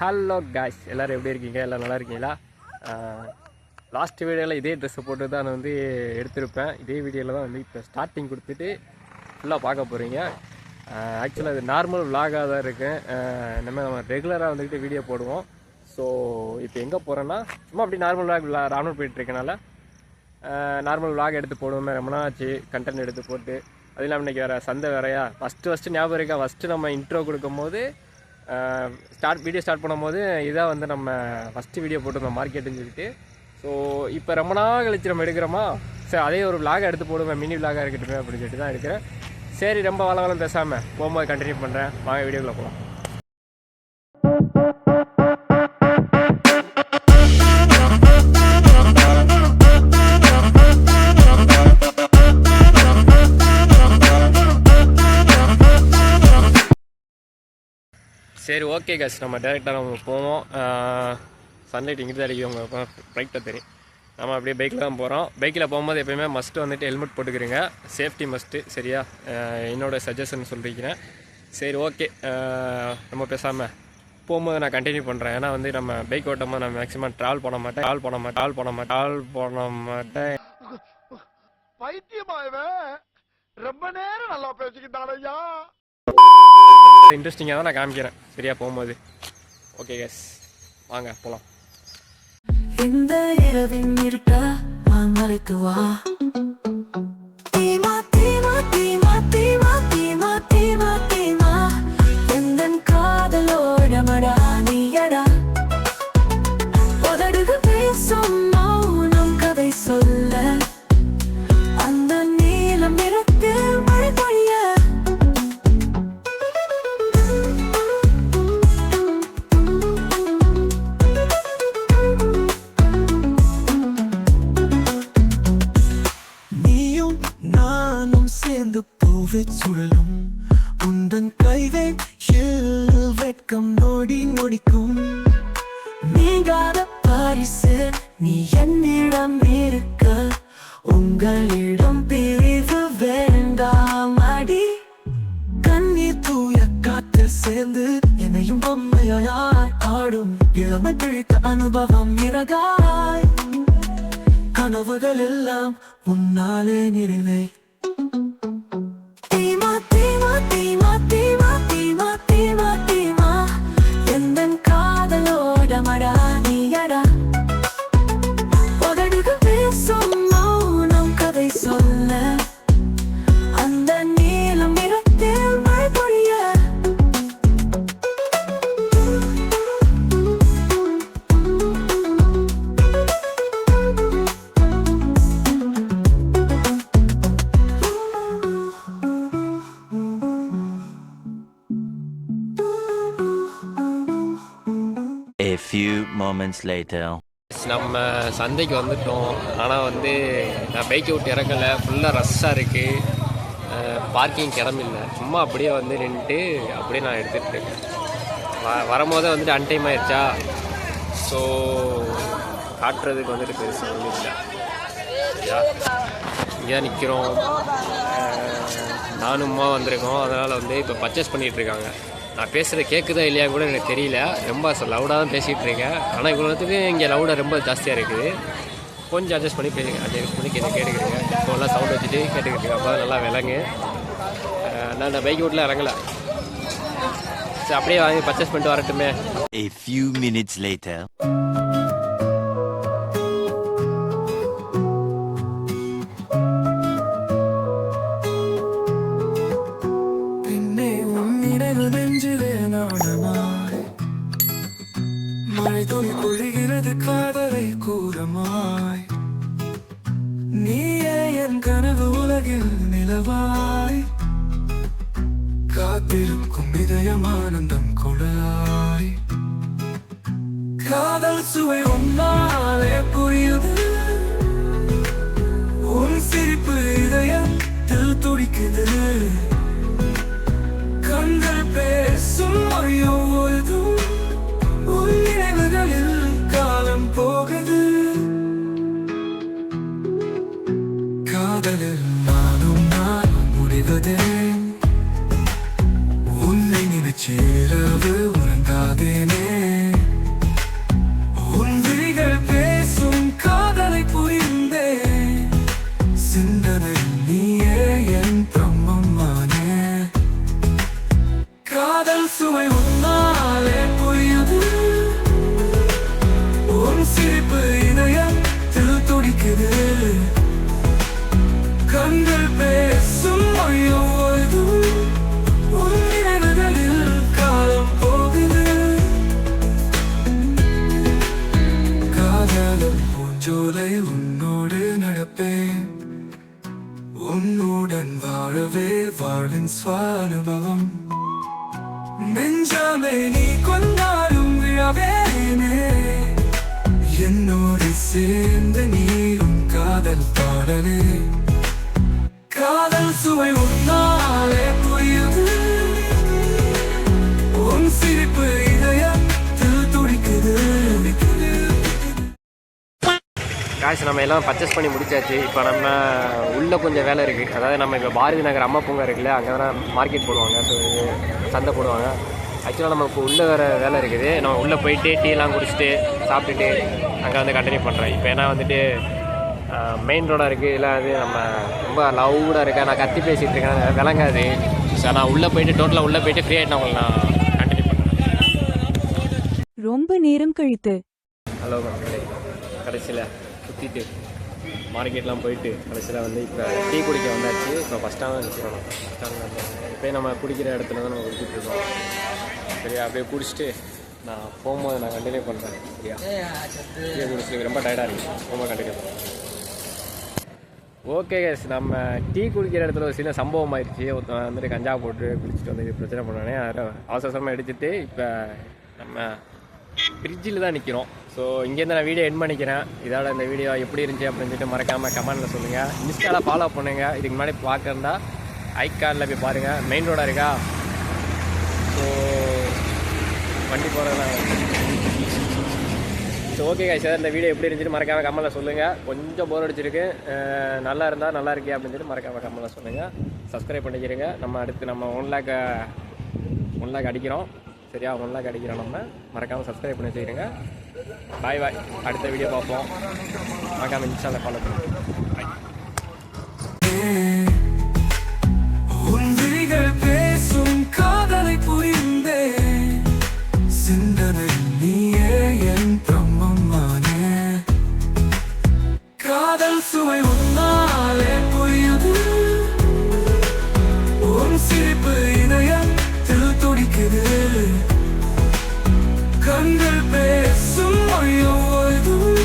Hello guys, எல்லோரும் எப்படி இருக்கீங்க? எல்லாம் நல்லா இருக்கீங்களா? லாஸ்ட் வீடியோவில் இதே ட்ரெஸ்ஸை போட்டு தான் நான் வந்து எடுத்திருப்பேன். இதே வீடியோவில் தான் வந்து இப்போ ஸ்டார்டிங் கொடுத்துட்டு ஃபுல்லாக பார்க்க போகிறீங்க. ஆக்சுவலாக அது நார்மல் விலாகாக தான் இருக்குது. நம்ம ரெகுலராக வந்துக்கிட்டு வீடியோ போடுவோம். ஸோ இப்போ எங்கே போகிறேன்னா சும்மா அப்படி நார்மல் விலாக் ராணுவ போயிட்டுருக்கனால நார்மல் விலாக் எடுத்து போடுவோமே, ரொம்ப நாள் ஆச்சு கண்டென்ட் எடுத்து போட்டு. அது இல்லாமல் இன்றைக்கி வேறு சந்தை வேறையா. ஃபஸ்ட்டு ஞாபகம் இருக்கா, ஃபஸ்ட்டு நம்ம இன்ட்ரோ கொடுக்கும் போது வீடியோ ஸ்டார்ட் பண்ணும்போது இதான் வந்து நம்ம ஃபஸ்ட்டு வீடியோ போட்டிருந்தோம் மார்க்கெட்டுன்னு சொல்லிட்டு. ஸோ இப்போ ரொம்ப நாள் கழிச்சு நம்ம எடுக்கிறோமா, சரி அதே ஒரு விலாக எடுத்து போடுவேன், மினி விலாகாக இருக்கட்டுமே அப்படின்னு சொல்லிட்டு தான் எடுக்கிறேன். சரி, ரொம்ப வளம் பேசாமல் போகும்போது கண்டினியூ பண்ணுறேன். வாங்க வீடியோக்குள்ளே போகலாம். சரி, ஓகே காஸ், நம்ம டேரெக்டாக நம்ம போவோம். சன்லைட் இங்கிட்டு தான் அடிக்கும், உங்கள் ரைட்டாக தெரியும். நம்ம அப்படியே பைக்கில் தான் போகிறோம். பைக்கில் போகும்போது எப்போயுமே மஸ்ட்டு வந்துட்டு ஹெல்மெட் போட்டுக்கிறீங்க, சேஃப்டி மஸ்ட்டு, சரியா? என்னோடய சஜஷன் சொல்லிக்கிறேன். சரி, ஓகே, நம்ம பேசாமல் போகும்போது நான் கண்டினியூ பண்ணுறேன். ஏன்னா வந்து நம்ம பைக் ஓட்டும்போது நான் மேக்ஸிமம் ட்ராவல் பண்ண மாட்டேன். ரொம்ப நேரம் நல்லா பேசிக்கிட்டாரையா. இன்ட்ரெஸ்டிங்காக தான் நான் காமிக்கிறேன், சரியா? போகும்போது ஓகே கேஸ், வாங்க போகலாம். இந்த இரவின் இருட்ட மறைத்து வா, தீமா தீமா தீமா தீமா தீமா தீமா தீமா எந்தன் காதலோட மடா நீயடா, உதடுக பேசும் மௌனம் கதை சொல்ல, அந்த நீலம் நிறத்தில் மழை பொழிய, சுழலும் உந்தன் கைவை வெட்கம் நொடி நொடிக்கும், நீங்காத பரிசு நீ என்னிடம் இருக்க, உங்களிடம் பிரிவு வேண்டாம் அடி, கண்ணீர் தூய காற்று சேர்ந்து என்னையும் பொம்மையாய் ஆடும், இளமை பிழித்த அனுபவம் இறகாய், கனவுகள் எல்லாம் உன்னாலே நிறைவே. A few moments later. நம்ம சந்தைக்கு வந்துட்டோம். ஆனால் வந்து நான் பைக்கை விட்டு இறக்கலை, ஃபுல்லாக ரஷ்ஷாக இருக்குது, பார்க்கிங் இடமில்லை. சும்மா அப்படியே வந்து நின்றுட்டு அப்படியே நான் எடுத்துகிட்டு இருக்கேன். வரும்போதே வந்துட்டு அன்டைம் ஆயிடுச்சா, ஸோ காட்டுறதுக்கு வந்துட்டு பெருசு ஒன்றும் இல்லை. இங்கே தான் நிற்கிறோம், நானும்மா வந்திருக்கோம். அதனால் வந்து இப்போ பர்ச்சேஸ் பண்ணிகிட்ருக்காங்க. நான் பேசுகிறது கேட்குதா இல்லையா கூட எனக்கு தெரியல, ரொம்ப லவுடாக தான் பேசிகிட்டு இருக்கேன். ஆனால் இவ்வளோத்துக்கு இங்கே லவுடாக ரொம்ப ஜாஸ்தியாக இருக்குது. கொஞ்சம் அட்ஜஸ்ட் பண்ணி அட்ஜஸ்ட் பண்ணி கேட்டுக்கிறீங்க. இப்போ எல்லாம் சவுண்ட் வச்சுட்டு கேட்டுக்கிட்டு அப்போ நல்லா விலங்கு. நான் பைக் வீட்டில் இறங்கலை, சரி அப்படியே வாங்கி பர்ச்சேஸ் பண்ணிட்டு வரட்டுமே. A few minutes later. மழை துளி பொழிகிறது காதலை கூறமாய், நீயே என் கனவு உலகில் நிலவாய், காத்திருக்கும் இதயம் ஆனந்தம் கொள்ளாய், காதல் சுவை உன்னாலே புரியுது, உன் சிரிப்பு இதயத்தில் துடிக்குது, கண்கள் பேசும் ஒவ்வொருதும் உன் நினைவுகளில் காலம் போகுது, காதலில் நானும் நான் முடிவதே, உன்னை நினைச்சேரவு உறங்காதேனே. துடிக்குது கண்கள் பேசும் மொழியோதும் உன் நினைவுகளில் காலம் போகுது காதலும் பூஞ்சோலை உன்னோடு நடப்பேன் உன்னுடன் வாழவே வாழின் ஸ்வானுபவம் நெஞ்சாமே நீ கொண்டாடும் விழாவேனே என்னோடு சேர்ந்து நீரும் காதல் பாடலே காதல் சுவை உன்னாலே புரியுது உன் சிரிப்பு இதயத்தில் துடிக்குது காசு நம்ம எல்லாம் பர்ச்சேஸ் பண்ணி முடிச்சாச்சு. இப்போ நம்ம உள்ளே கொஞ்சம் வேலை இருக்குது. அதாவது நம்ம இப்போ பாரதி நகர் அம்மா பூங்கா இருக்குல்ல, அங்கே தான் மார்க்கெட் போடுவாங்க, ஸோ சந்தை போடுவாங்க. ஆக்சுவலாக நம்ம இப்போ உள்ளே வேறு வேலை இருக்குது. நம்ம உள்ளே போயிட்டு டீலாம் குடிச்சிட்டு சாப்பிட்டுட்டு அங்கே வந்து கண்டினியூ பண்ணுறேன். இப்போ ஏன்னா வந்துட்டு மெயின் ரோடாக இருக்குது, இல்லை அது நம்ம ரொம்ப லவுடாக இருக்கேன், நான் கத்தி பேசிகிட்டு இருக்கேன், விளங்காது. ஸோ நான் உள்ளே போயிட்டு டோட்டலாக உள்ளே போயிட்டு ஃப்ரீ ஆகிட்டு உங்களுக்கு நான் கண்டினியூ பண்ணுறேன். ரொம்ப நேரம் கழித்து ஹலோ மக்களே, கடைசியில் சுற்றிட்டு மார்க்கெட்லாம் போயிட்டு கடைசியில் வந்து இப்போ டீ குடிக்க வந்தாச்சு. இப்போ ஃபஸ்ட் ஸ்டாண்ட் நிற்கிறோம். ஃபஸ்ட் ஸ்டாண்டில் வந்து இப்போயே நம்ம குடிக்கிற இடத்துல தான் நம்ம குடிச்சிட்ருக்கோம். சரியா, அப்படியே குடிச்சிட்டு நான் போகும்போது நான் கண்டினியூ பண்ணுறேன். சரியா, டீ குடிச்சிட்டு ரொம்ப டயர்டாக இருக்குது, ரொம்ப கண்டினியூ பண்ணுறேன். ஓகே கேஸ், நம்ம டீ குடிக்கிற இடத்துல ஒரு சின்ன சம்பவம் ஆயிடுச்சு. ஒருத்தன் வந்துட்டு கஞ்சா போட்டு குடிச்சிட்டு வந்து பிரச்சனை பண்ணோடனே அதில் அவசரமாக எடுத்துகிட்டு இப்போ நம்ம ஃப்ரிட்ஜில் தான் நிற்கிறோம். ஸோ இங்கேருந்து நான் வீடியோ எண்ட் பண்ணிக்கிறேன். இதோட இந்த வீடியோ எப்படி இருந்துச்சு அப்படின்னு சொல்லிட்டு மறக்காமல் கமெண்ட்டில் சொல்லுங்கள். இன்ஸ்டாவில் ஃபாலோ பண்ணுங்கள். இதுக்கு முன்னாடி பார்க்குறதா ஐகார்டில் போய் பாருங்கள், மெயின் ரோடாக இருக்கா. ஸோ வண்டி போகிறதுலாம். ஸோ ஓகே guys, இந்த வீடியோ எப்படி இருந்துச்சுன்னு மறக்காமல் கமெண்ட்டில் சொல்லுங்கள். கொஞ்சம் போர் அடிச்சிருக்கு, நல்லா இருந்தால் நல்லா இருக்கே அப்படின்னு சொல்லிட்டு மறக்காமல் கமெண்ட்டில் சொல்லுங்கள். சப்ஸ்கிரைப் பண்ணிக்கிறேங்க. நம்ம அடுத்து நம்ம 1 lakh அடிக்கிறோம். சரியா, 1 lakh அடிக்கிறோம். நம்ம மறக்காமல் சப்ஸ்கிரைப் பண்ணி வச்சுக்கிறேங்க. பாய் பாய், அடுத்த வீடியோ பார்ப்போம். மறக்காமல் இன்ஸ்டாவில் ஃபாலோ பண்ணுங்கள். பாய். உன் விழிகள் பேசும் காதலை புரிந்தே சிந்தனை நீயே என் பிரம்மமானே காதல் சுவை உன்னாலே புரியுது உன் சிரிப்பு இதயத்தில் துடிக்குது கண்கள் பேசும் மொழியோதும்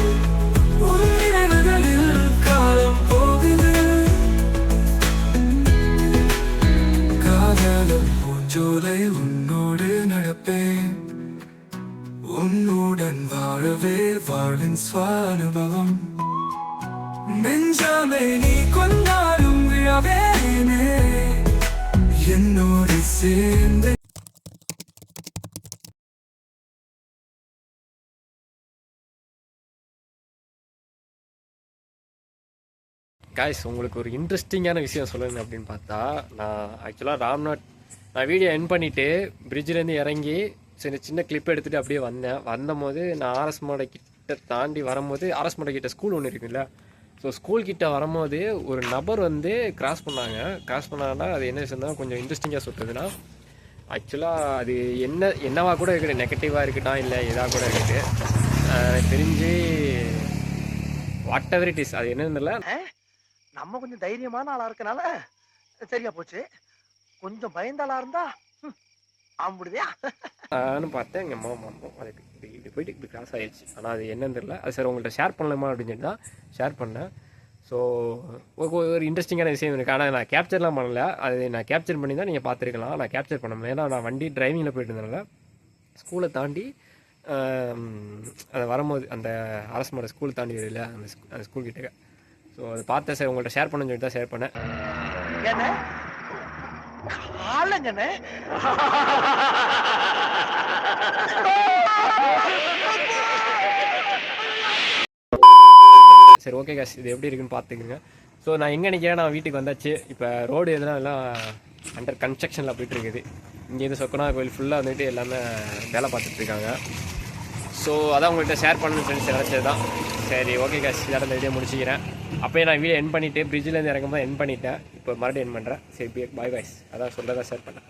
உன் நினைவுகளில் காலம் போகுது காதலும் பூஞ்சோலை உன்னோடு நடப்பேன் உன்னுடன் வாழவே வாழின் ஸ்வானுபவம் நெஞ்சாமே நீ கொண்டாடும் விழாவேனே என்னோடு சேர்ந்து காய்ஸ், உங்களுக்கு ஒரு இன்ட்ரெஸ்டிங்கான விஷயம் சொல்லணும் அப்படின்னு பார்த்தா, நான் ஆக்சுவலாக நான் வீடியோ எண்ட் பண்ணிவிட்டு பிரிட்ஜிலேருந்து இறங்கி சின்ன கிளிப் எடுத்துகிட்டு அப்படியே வந்தபோது நான் ஆர்எஸ் மோட கிட்ட தாண்டி வரும்போது, ஆர்எஸ் மோட கிட்ட ஸ்கூல் ஒன்று இருக்குல்ல, ஸோ ஸ்கூல் கிட்ட வரும்போது ஒரு நபர் வந்து கிராஸ் பண்ணாங்கன்னா அது என்ன விஷயம் கொஞ்சம் இன்ட்ரெஸ்டிங்காக சொல்கிறதுனா, ஆக்சுவலாக அது என்னவா கூட இருக்குது, நெகட்டிவாக இருக்கட்டும் இல்லை எதாக கூட இருக்குது, எனக்கு தெரிஞ்சு வாட் எவர் இட் இஸ், அது என்னன்னு இல்லை. நம்ம கொஞ்சம் தைரியமான ஆளா இருக்கனால சரியா போச்சு. கொஞ்சம் பயந்த ஆளா இருந்தா ஆம்பிடுதியா நானும் பார்த்தேன். எங்கள் மாமா அதுக்கு இப்படி போயிட்டு இப்படி கிராஸ் ஆகிடுச்சு. ஆனால் அது என்னன்னு தெரியல. அது சார் உங்கள்கிட்ட ஷேர் பண்ணலாமா அப்படின்னு சொல்லி தான் ஷேர் பண்ணேன். ஸோ ஒரு இன்ட்ரெஸ்டிங்கான விஷயம் இருக்குது. ஆனால் நான் கேப்சர்லாம் பண்ணல. அது நான் கேப்சர் பண்ணி தான் நீங்கள் பார்த்துருக்கலாம். நான் கேப்சர் பண்ண முடியல. ஏன்னா நான் வண்டி டிரைவிங்கில் போயிட்டு இருந்தனால ஸ்கூலை தாண்டி அதை வரும்போது அந்த அரசு ஸ்கூல் தாண்டி வருது இல்லை, அந்த ஸ்கூல் கிட்டே. ஸோ அதை பார்த்தேன் சார், உங்கள்கிட்ட ஷேர் பண்ணணும்னு சொல்லிட்டு தான் ஷேர் பண்ணேன். சரி ஓகே காஸ், இது எப்படி இருக்குன்னு பார்த்துக்குங்க. ஸோ நான் எங்கே நிற்கிறேன், நான் வீட்டுக்கு வந்தாச்சு. இப்போ ரோடு எல்லாம் அண்டர் கன்ஸ்ட்ரக்ஷனில் போய்ட்டு இருக்குது. இங்கேருந்து சொக்கனா கோயில் ஃபுல்லாக வந்துட்டு எல்லாமே வேலை பார்த்துட்ருக்காங்க. ஸோ அதான் உங்கள்கிட்ட ஷேர் பண்ணணும்னு சொல்லி நினச்சது தான். சரி ஓகே காஸ், இதோட இந்த வீடியோ முடிச்சிக்கிறேன். அப்போயே நான் வீடியோ என் பண்ணிவிட்டு பிரிட்ஜிலேருந்து இறங்கும்போது என் பண்ணிட்டேன். இப்போ மறுபடியும் என் பண்ணுறேன். சரி பாய் பாய்ஸ், அதான் சொல்கிறதா ஷேர் பண்ணேன்.